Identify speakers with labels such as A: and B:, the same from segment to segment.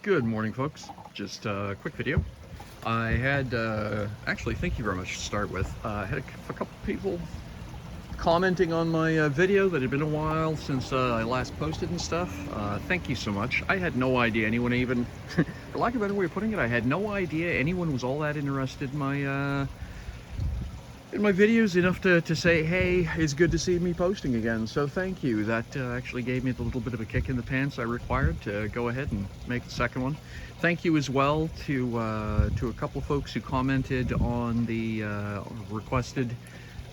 A: Good morning, folks. Just a quick video. I had, actually, thank you very much to start with. I had a couple people commenting on my video that had been a while since I last posted and stuff. Thank you so much. I had no idea anyone even, for lack of a better way of putting it, I had no idea anyone was all that interested in my videos enough to say, hey, it's good to see me posting again. So thank you. That actually gave me the little bit of a kick in the pants I required to go ahead and make the second one. Thank you as well to a couple of folks who commented on the requested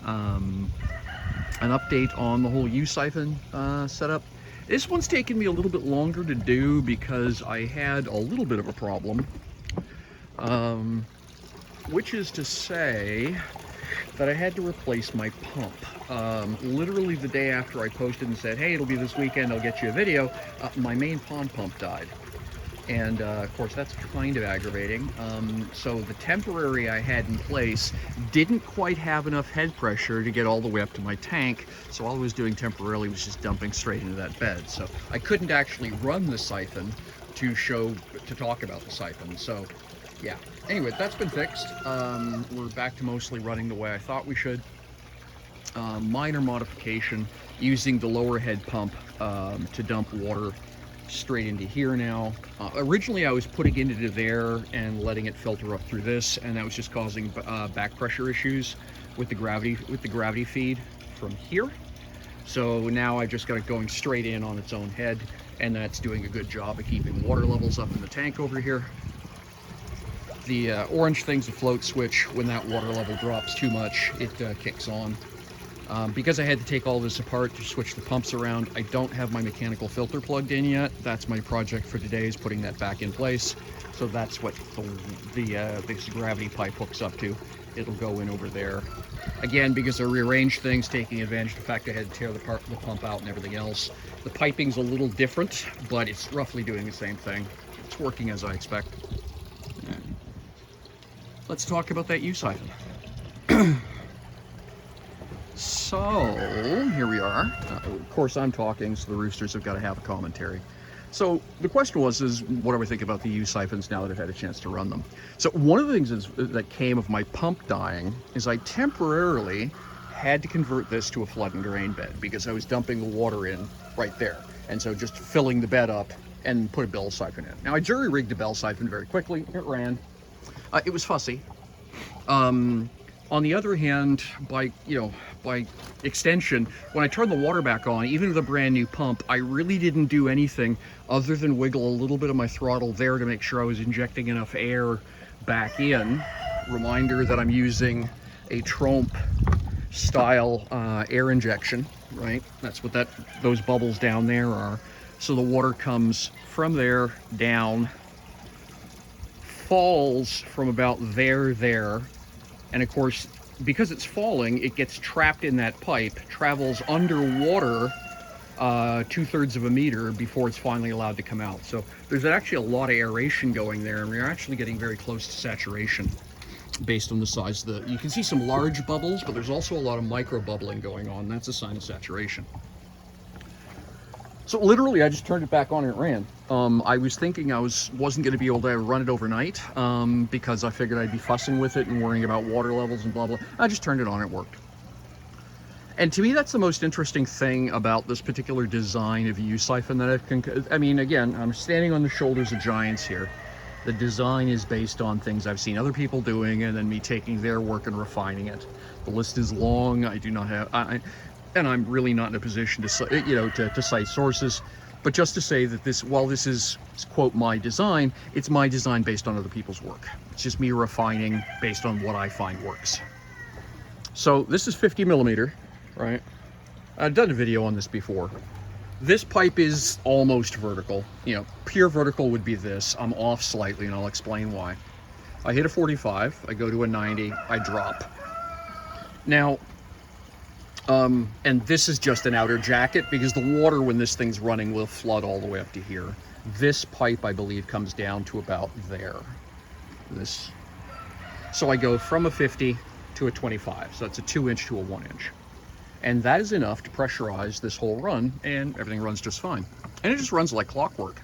A: an update on the whole U-Siphon setup. This one's taken me a little bit longer to do because I had a little bit of a problem, which is to say that I had to replace my pump. Literally the day after I posted and said, hey, it'll be this weekend, I'll get you a video, my main pond pump died. And of course that's kind of aggravating. So the temporary I had in place didn't quite have enough head pressure to get all the way up to my tank, so all I was doing temporarily was just dumping straight into that bed. So I couldn't actually run the siphon to talk about the siphon. So yeah, anyway, that's been fixed. We're back to mostly running the way I thought we should. Minor modification, using the lower head pump to dump water straight into here now. Originally I was putting it into there and letting it filter up through this, and that was just causing back pressure issues with the gravity feed from here. So now I just got it going straight in on its own head, and that's doing a good job of keeping water levels up in the tank over here. The orange thing's a float switch. When that water level drops too much, it kicks on. Because I had to take all this apart to switch the pumps around, I don't have my mechanical filter plugged in yet. That's my project for today, is putting that back in place. So that's what this gravity pipe hooks up to. It'll go in over there. Again, because I rearranged things, taking advantage of the fact I had to tear the pump out and everything else. The piping's a little different, but it's roughly doing the same thing. It's working as I expect. Let's talk about that U-Siphon. So, here we are. Of course, I'm talking, so the roosters have got to have a commentary. So, the question was, what do I think about the U-Siphons now that I've had a chance to run them? So, one of the things that came of my pump dying is I temporarily had to convert this to a flood and drain bed because I was dumping the water in right there. And so just filling the bed up and put a bell siphon in. Now, I jury-rigged a bell siphon very quickly. It ran. It was fussy. On the other hand, by extension, when I turned the water back on, even with a brand new pump, I really didn't do anything other than wiggle a little bit of my throttle there to make sure I was injecting enough air back in. Reminder that I'm using a Trompe style air injection, right? That's what those bubbles down there are. So the water comes from there down, falls from about there, and of course, because it's falling, it gets trapped in that pipe, travels underwater 2/3 of a meter before it's finally allowed to come out. So there's actually a lot of aeration going there, and we're actually getting very close to saturation based on the size of you can see some large bubbles, but there's also a lot of micro bubbling going on. That's a sign of saturation. So literally, I just turned it back on and it ran. I was thinking I wasn't going to be able to run it overnight because I figured I'd be fussing with it and worrying about water levels and blah, blah. I just turned it on, it worked. And to me, that's the most interesting thing about this particular design of U-Siphon that I mean, again, I'm standing on the shoulders of giants here. The design is based on things I've seen other people doing and then me taking their work and refining it. The list is long. I do not have... and I'm really not in a position to cite sources, but just to say that while this is, quote, my design, it's my design based on other people's work. It's just me refining based on what I find works. So this is 50 millimeter, right? I've done a video on this before. This pipe is almost vertical. Pure vertical would be this. I'm off slightly, and I'll explain why. I hit a 45, I go to a 90, I drop. Now, and this is just an outer jacket because the water when this thing's running will flood all the way up to here. This pipe, I believe, comes down to about there. So I go from a 50 to a 25. So that's a 2-inch to a 1-inch. And that is enough to pressurize this whole run, and everything runs just fine. And it just runs like clockwork.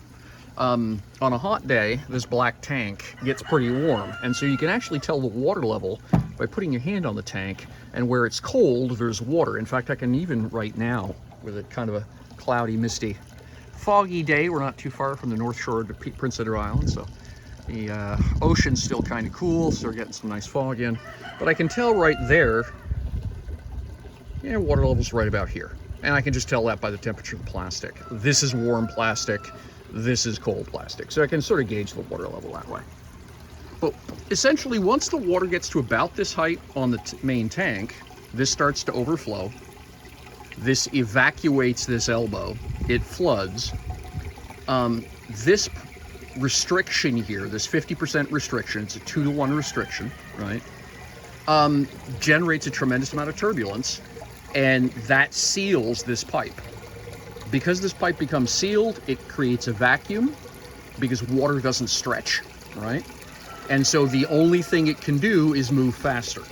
A: On a hot day, this black tank gets pretty warm, and so you can actually tell the water level by putting your hand on the tank, and where it's cold, there's water. In fact, I can even right now, with a kind of a cloudy, misty, foggy day, we're not too far from the north shore of the Prince Edward Island, so the ocean's still kind of cool, so we're getting some nice fog in. But I can tell right there, yeah, water level's right about here. And I can just tell that by the temperature of the plastic. This is warm plastic, this is cold plastic. So I can sort of gauge the water level that way. But essentially, once the water gets to about this height on the main tank, this starts to overflow. This evacuates this elbow, it floods. This restriction here, this 50% restriction, it's a 2-to-1 restriction, right? Generates a tremendous amount of turbulence, and that seals this pipe. Because this pipe becomes sealed, it creates a vacuum because water doesn't stretch, right? And so the only thing it can do is move faster.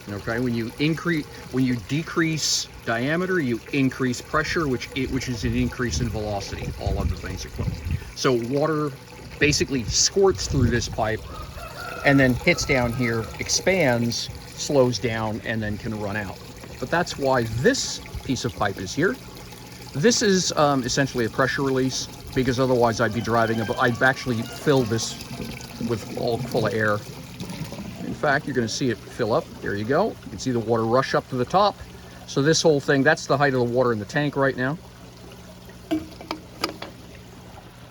A: Okay, when you decrease diameter, you increase pressure, which is an increase in velocity, all other things equal. So water basically squirts through this pipe and then hits down here, expands, slows down, and then can run out. But that's why this piece of pipe is here. This is essentially a pressure release, because otherwise I'd be driving, I'd actually fill this with all full of air. In fact, you're going to see it fill up. There you go. You can see the water rush up to the top. So this whole thing, that's the height of the water in the tank right now.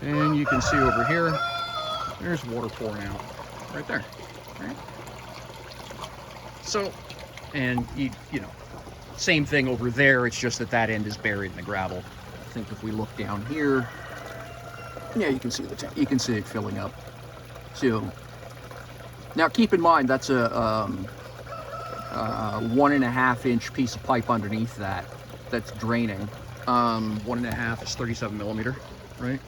A: And you can see over here, there's water pouring out right there. Right? So, and you know, same thing over there. It's just that that end is buried in the gravel. I think if we look down here, yeah, you can see the tank. You can see it filling up. So now keep in mind that's a 1.5 inch piece of pipe underneath that that's draining. 1.5 is 37 millimeter, right?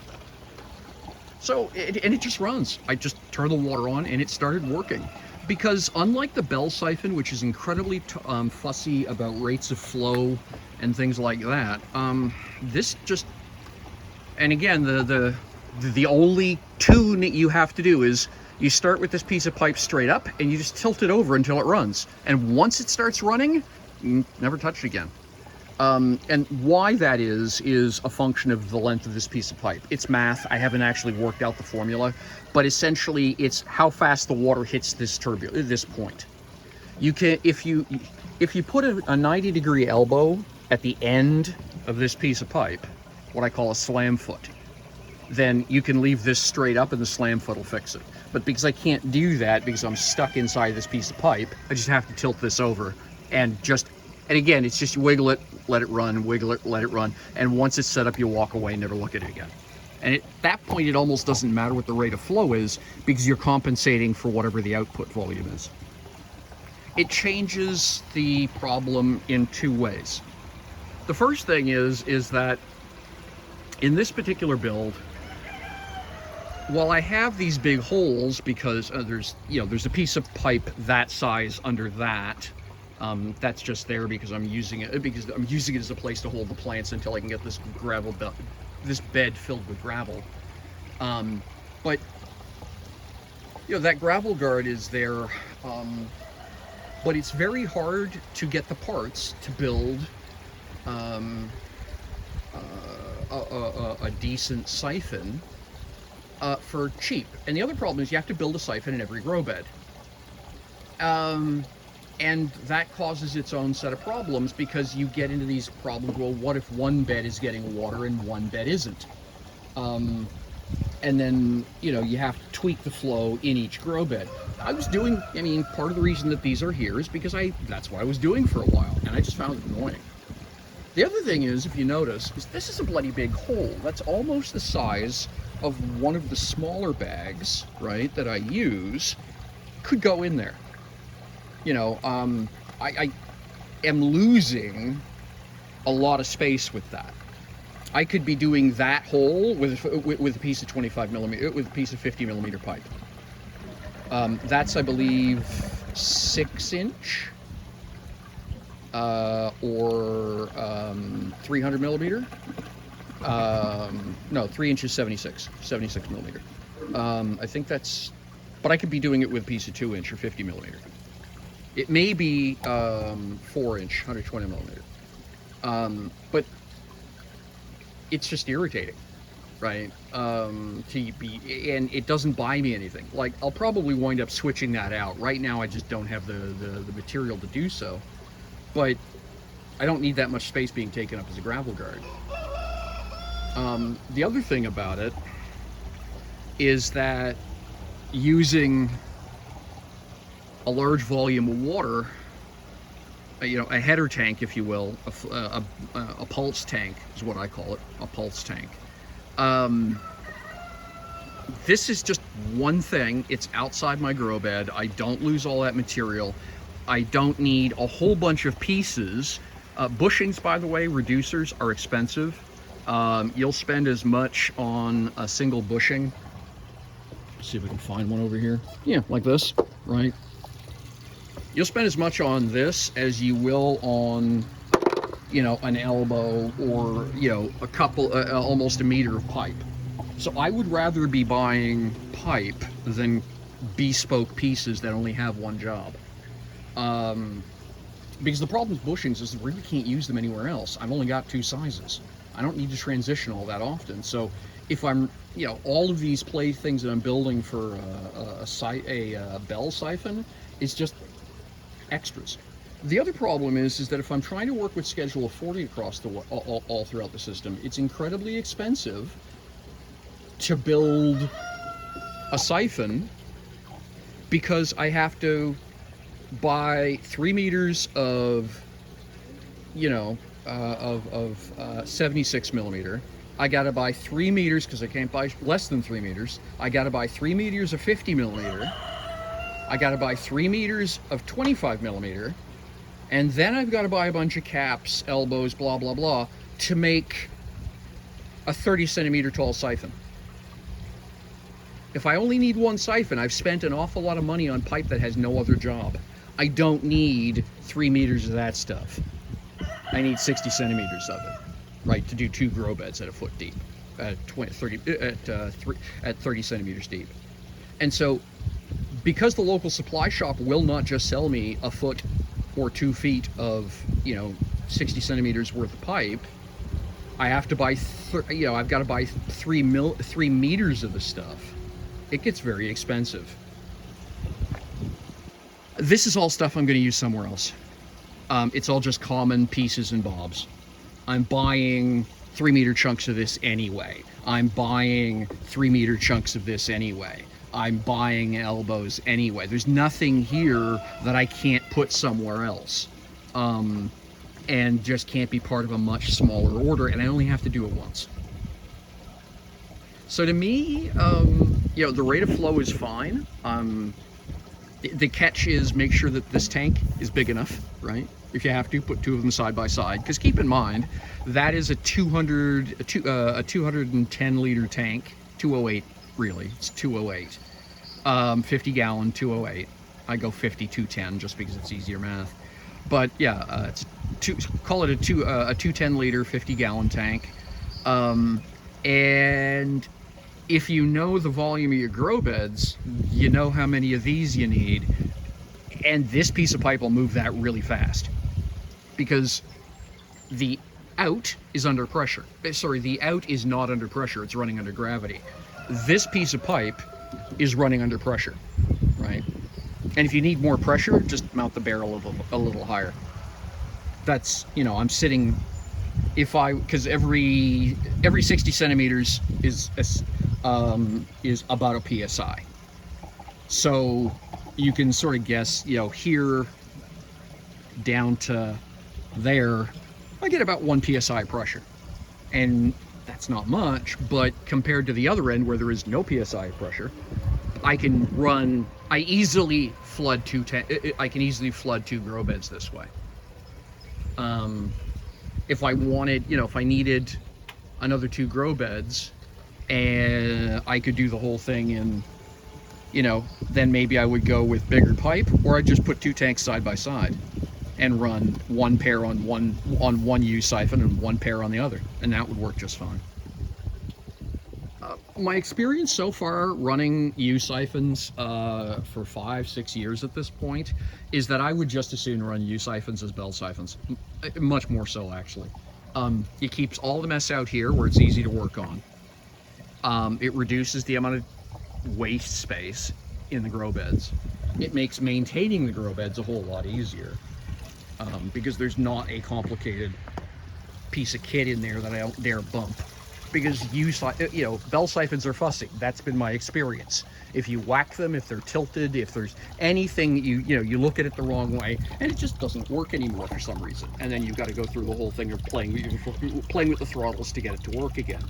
A: So and it just runs. I just turned the water on and it started working. Because unlike the bell siphon, which is incredibly fussy about rates of flow and things like that, this just, and again, the only tune that you have to do is you start with this piece of pipe straight up and you just tilt it over until it runs. And once it starts running, never touch it again. And why that is a function of the length of this piece of pipe. It's math. I haven't actually worked out the formula, but essentially it's how fast the water hits this this point. You can, if you put a 90-degree elbow at the end of this piece of pipe, what I call a slam foot, then you can leave this straight up and the slam foot will fix it. But because I can't do that, because I'm stuck inside this piece of pipe, I just have to tilt this over and again, it's just wiggle it, let it run, wiggle it, let it run. And once it's set up, you walk away and never look at it again. And at that point, it almost doesn't matter what the rate of flow is because you're compensating for whatever the output volume is. It changes the problem in 2 ways. The first thing is that in this particular build, while I have these big holes because there's a piece of pipe that size under that, that's just there because I'm using it as a place to hold the plants until I can get this this bed filled with gravel. But that gravel guard is there, but it's very hard to get the parts to build a decent siphon for cheap. And the other problem is you have to build a siphon in every grow bed. And that causes its own set of problems because you get into these problems. Well, what if one bed is getting water and one bed isn't? And then, you have to tweak the flow in each grow bed. Part of the reason that these are here is because that's what I was doing for a while, and I just found it annoying. The other thing is, if you notice, is this is a bloody big hole. That's almost the size of one of the smaller bags, right, that I use, could go in there. I am losing a lot of space with that. I could be doing that hole with a piece of 25 millimeter, with a piece of 50 millimeter pipe. That's, I believe, 6 inch or 300 millimeter. No, 3 inches, 76 millimeter. I think that's, but I could be doing it with a piece of 2 inch or 50 millimeter. It may be 4 inch, 120 millimeter. But it's just irritating, right? To be, and it doesn't buy me anything. Like, I'll probably wind up switching that out. Right now, I just don't have the material to do so. But I don't need that much space being taken up as a gravel guard. The other thing about it is that using a large volume of water, you know, a header tank, if you will, a pulse tank is what I call it, a pulse tank. This is just one thing. It's outside my grow bed. I don't lose all that material. I don't need a whole bunch of pieces. Bushings, by the way, reducers are expensive. You'll spend as much on a single bushing. Let's see if we can find one over here. Yeah, like this, right? You'll spend as much on this as you will on, you know, an elbow or, you know, a couple, almost a meter of pipe. So I would rather be buying pipe than bespoke pieces that only have one job. Because the problem with bushings is I really can't use them anywhere else. I've only got 2 sizes. I don't need to transition all that often. So if I'm, you know, all of these playthings that I'm building for a bell siphon is just extras. The other problem is that if I'm trying to work with schedule of 40 across the all throughout the system, it's incredibly expensive to build a siphon because I have to buy 3 meters of, you know, 76 millimeter. I gotta buy 3 meters because I can't buy less than 3 meters. I gotta buy 3 meters of 50 millimeter. I gotta buy 3 meters of 25 millimeter. And then I've got to buy a bunch of caps, elbows, blah, blah, blah, to make a 30 centimeter tall siphon. If I only need one siphon, I've spent an awful lot of money on pipe that has no other job. I don't need 3 meters of that stuff. I need 60 centimeters of it, right, to do 2 grow beds at a foot deep, at 30 centimeters deep. And so, because the local supply shop will not just sell me a foot or 2 feet of, you know, 60 centimeters worth of pipe, I have to buy, you know, I've got to buy 3 meters of the stuff. It gets very expensive. This is all stuff I'm going to use somewhere else. It's all just common pieces and bobs. I'm buying 3 meter chunks of this anyway. I'm buying 3 meter chunks of this anyway. I'm buying elbows anyway. There's nothing here that I can't put somewhere else. And just can't be part of a much smaller order, and I only have to do it once. So to me, you know, the rate of flow is fine. The catch is make sure that this tank is big enough, right? If you have to, put 2 of them side by side. Because keep in mind, that is a 210 liter tank, 208 really, it's 208. 50 gallon, 208. I go 50, 210 just because it's easier math. But yeah, it's call it a 210 liter, 50 gallon tank. And if you know the volume of your grow beds, you know how many of these you need. And this piece of pipe will move that really fast because the out is under pressure. Sorry, the out is not under pressure, it's running under gravity. This piece of pipe is running under pressure, right? And if you need more pressure, just mount the barrel a little higher. That's, you know, I'm sitting, because every 60 centimeters is about a PSI. So you can sort of guess, you know, here down to there, I get about 1 PSI pressure. And that's not much, but compared to the other end where there is no PSI pressure, I can easily flood 2 grow beds this way. If I wanted, you know, if I needed another 2 grow beds, and I could do the whole thing in, you know, then maybe I would go with bigger pipe, or I'd just put 2 tanks side by side. and run one pair on one U-Siphon and one pair on the other, and that would work just fine. My experience so far running U-Siphons for 5-6 years at this point is that I would just as soon run U-Siphons as bell siphons, much more so actually. It keeps all the mess out here where it's easy to work on. It reduces the amount of waste space in the grow beds. It makes maintaining the grow beds a whole lot easier because there's not a complicated piece of kit in there that I don't dare bump. Because bell siphons are fussy. That's been my experience. If you whack them, if they're tilted, if there's anything, you look at it the wrong way, and it just doesn't work anymore for some reason. And then you've got to go through the whole thing of playing with the throttles to get it to work again.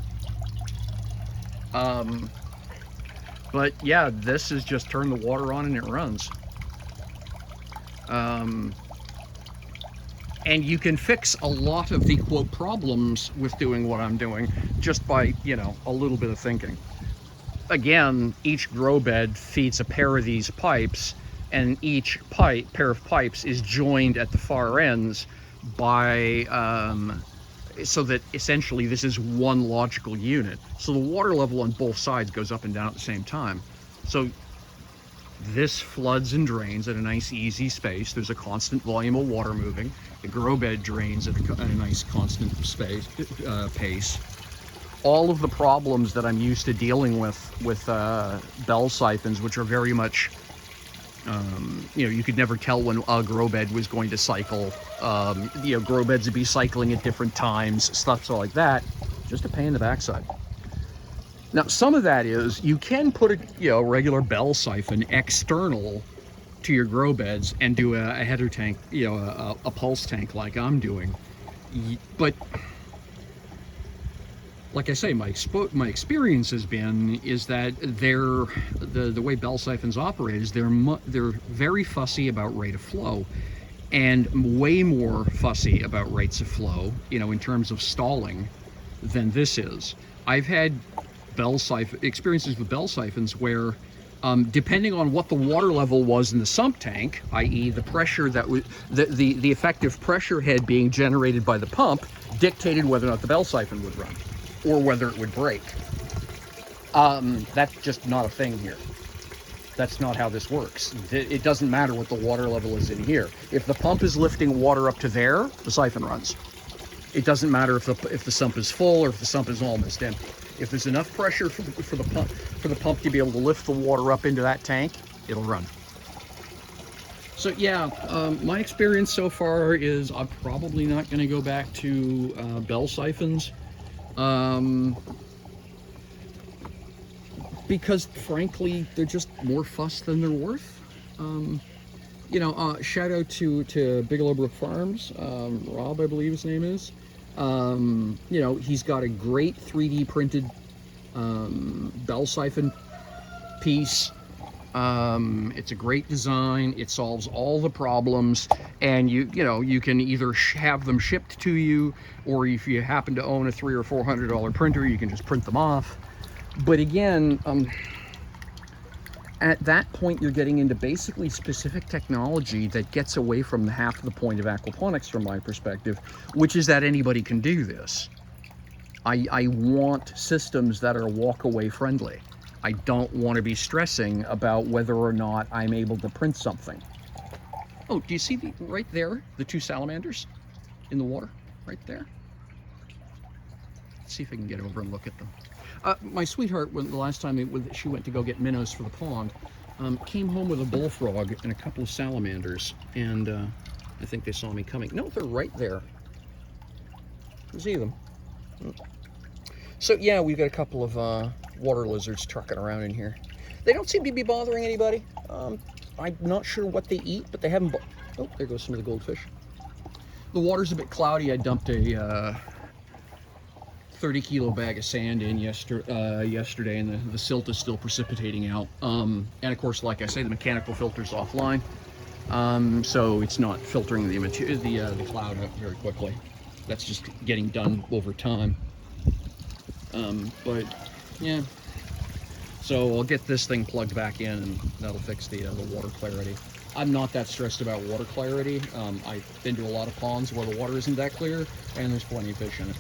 A: But yeah, this is just turn the water on and it runs. And you can fix a lot of the quote problems with doing what I'm doing just by, a little bit of thinking. Again, each grow bed feeds a pair of these pipes, and each pair of pipes is joined at the far ends by, so that essentially this is one logical unit. So the water level on both sides goes up and down at the same time. So this floods and drains at a nice easy space. There's a constant volume of water moving. The grow bed drains at a nice constant pace. All of the problems that I'm used to dealing with bell siphons, which are very much, you could never tell when a grow bed was going to cycle. Grow beds would be cycling at different times, stuff like that. Just a pain in the backside. Now, some of that is you can put a regular bell siphon external to your grow beds and do a header tank, a pulse tank like I'm doing. But like I say, my experience has been is that the way bell siphons operate is they're very fussy about rate of flow, and way more fussy about rates of flow, in terms of stalling, than this is. I've had experiences with bell siphons where, depending on what the water level was in the sump tank, i.e. the pressure that the effective pressure head being generated by the pump, dictated whether or not the bell siphon would run, or whether it would break. That's just not a thing here. That's not how this works. It doesn't matter what the water level is in here. If the pump is lifting water up to there, the siphon runs. It doesn't matter if the sump is full or if the sump is almost empty. If there's enough pressure for the pump to be able to lift the water up into that tank, it'll run. So yeah, my experience so far is I'm probably not going to go back to bell siphons, because frankly they're just more fuss than they're worth. Shout out to Bigelow Brook Farms, Rob, I believe his name is. He's got a great 3D printed bell siphon piece. It's a great design. It solves all the problems, and you can either have them shipped to you, or if you happen to own a $300 or $400 printer, you can just print them off. But again, at that point, you're getting into basically specific technology that gets away from half the point of aquaponics from my perspective, which is that anybody can do this. I want systems that are walk-away friendly. I don't want to be stressing about whether or not I'm able to print something. Oh, do you see right there, the two salamanders in the water? Right there? Let's see if I can get over and look at them. My sweetheart, the last time she went to go get minnows for the pond, came home with a bullfrog and a couple of salamanders, and I think they saw me coming. No, they're right there. You see them. So yeah, we've got a couple of water lizards trucking around in here. They don't seem to be bothering anybody. I'm not sure what they eat, but they haven't... Oh, there goes some of the goldfish. The water's a bit cloudy. I dumped a 30-kilo bag of sand in yesterday, and the silt is still precipitating out. And of course, like I say, the mechanical filter's offline, so it's not filtering the cloud out very quickly. That's just getting done over time. But yeah, so I'll get this thing plugged back in, and that'll fix the water clarity. I'm not that stressed about water clarity. I've been to a lot of ponds where the water isn't that clear, and there's plenty of fish in it.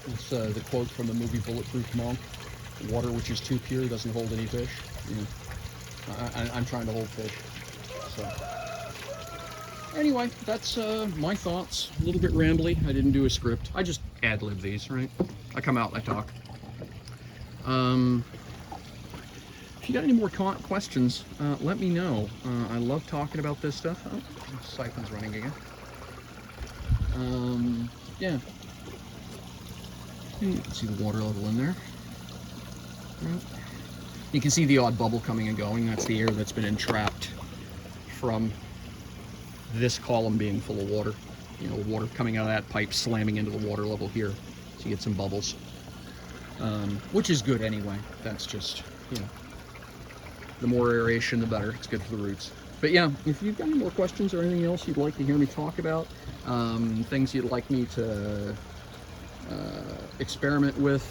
A: It's the quote from the movie Bulletproof Monk: "Water which is too pure doesn't hold any fish." I'm trying to hold fish. So anyway, that's my thoughts. A little bit rambly. I didn't do a script. I just ad-lib these, right? I come out and I talk. If you got any more questions, let me know. I love talking about this stuff. Oh, the siphon's running again. Yeah. You can see the water level in there. Right. You can see the odd bubble coming and going. That's the air that's been entrapped from this column being full of water. You know, water coming out of that pipe slamming into the water level here. So you get some bubbles. Which is good anyway. That's just, you know, the more aeration, the better. It's good for the roots. But yeah, if you've got any more questions or anything else you'd like to hear me talk about, things you'd like me to experiment with,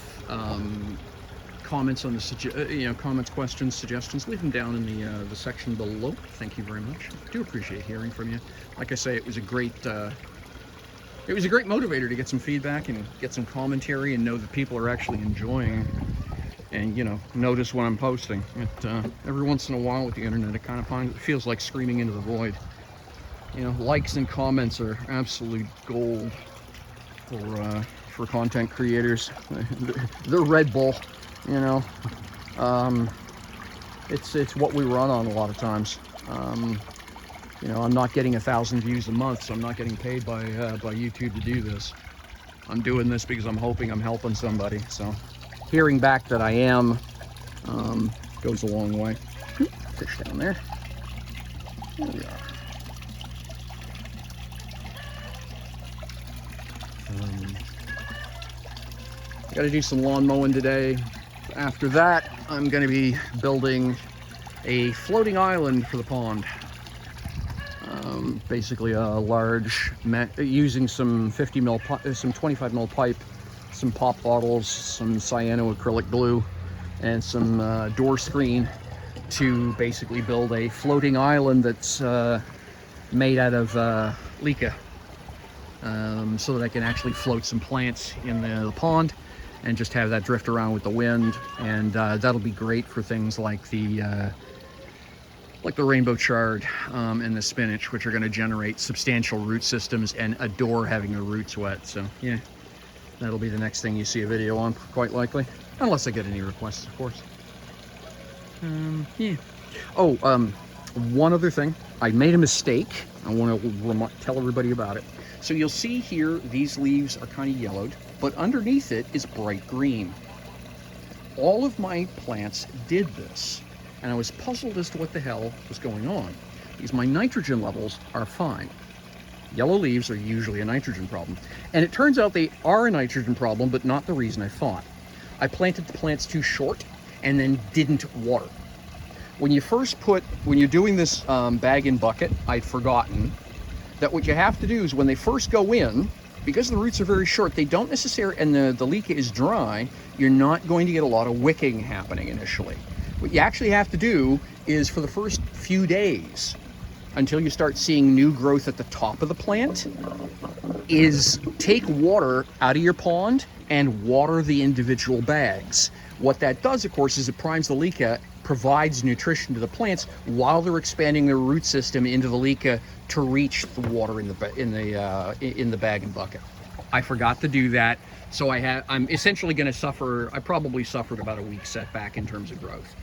A: comments on the comments, questions, suggestions, leave them down in the section below. Thank you very much. I do appreciate hearing from you. Like I say, it was a great motivator to get some feedback and get some commentary and know that people are actually enjoying and, you know, notice what I'm posting. Every once in a while with the internet, it kind of feels like screaming into the void. You know, likes and comments are absolute gold for content creators. They're Red Bull, you know. It's what we run on a lot of times. You know, I'm not getting 1,000 views a month, so I'm not getting paid by YouTube to do this. I'm doing this because I'm hoping I'm helping somebody. So hearing back that I am goes a long way. Fish down there. There we are. Got to do some lawn mowing today. After that, I'm going to be building a floating island for the pond. Basically a large, using some 50 mil, some 25 mil pipe, some pop bottles, some cyanoacrylic glue, and some door screen to basically build a floating island that's made out of leca, so that I can actually float some plants in the pond and just have that drift around with the wind. And that'll be great for things like the rainbow chard and the spinach, which are going to generate substantial root systems and adore having their roots wet. So yeah, that'll be the next thing you see a video on, quite likely, unless I get any requests, of course. Yeah. Oh, one other thing. I made a mistake. I want to tell everybody about it. So you'll see here, these leaves are kind of yellowed, but underneath it is bright green. All of my plants did this, and I was puzzled as to what the hell was going on, because my nitrogen levels are fine. Yellow leaves are usually a nitrogen problem, and it turns out they are a nitrogen problem, but not the reason I thought. I planted the plants too short and then didn't water. When you're doing this bag and bucket, I'd forgotten that what you have to do is when they first go in, because the roots are very short, they don't necessarily, and the leca is dry, you're not going to get a lot of wicking happening initially. What you actually have to do is, for the first few days, until you start seeing new growth at the top of the plant, is take water out of your pond and water the individual bags. What that does, of course, is it primes the leca, provides nutrition to the plants while they're expanding their root system into the leca to reach the water in the bag and bucket. I forgot to do that, so I'm essentially going to suffer. I probably suffered about a week setback in terms of growth.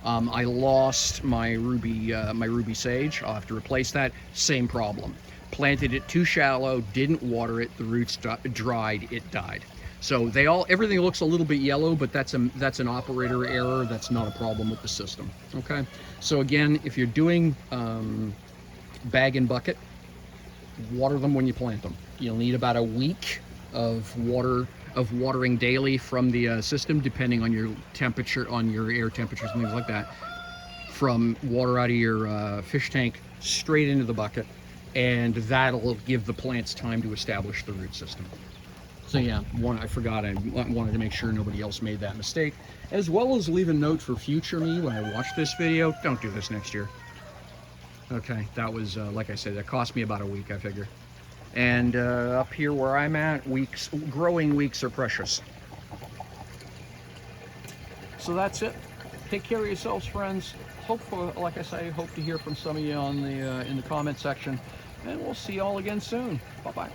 A: I lost my ruby sage. I'll have to replace that. Same problem. Planted it too shallow, didn't water it, the roots dried, it died. So everything looks a little bit yellow, but that's an operator error. That's not a problem with the system. Okay. So again, if you're doing bag and bucket, water them when you plant them. You'll need about a week of watering daily from the system, depending on your temperature, on your air temperatures and things like that. From water out of your fish tank straight into the bucket, and that'll give the plants time to establish the root system. So yeah, I forgot. I wanted to make sure nobody else made that mistake, as well as leave a note for future me when I watch this video. Don't do this next year. Okay, that was, like I said, that cost me about a week, I figure. And up here where I'm at, growing weeks are precious. So that's it. Take care of yourselves, friends. Like I say, hope to hear from some of you on the in the comment section, and we'll see you all again soon. Bye bye.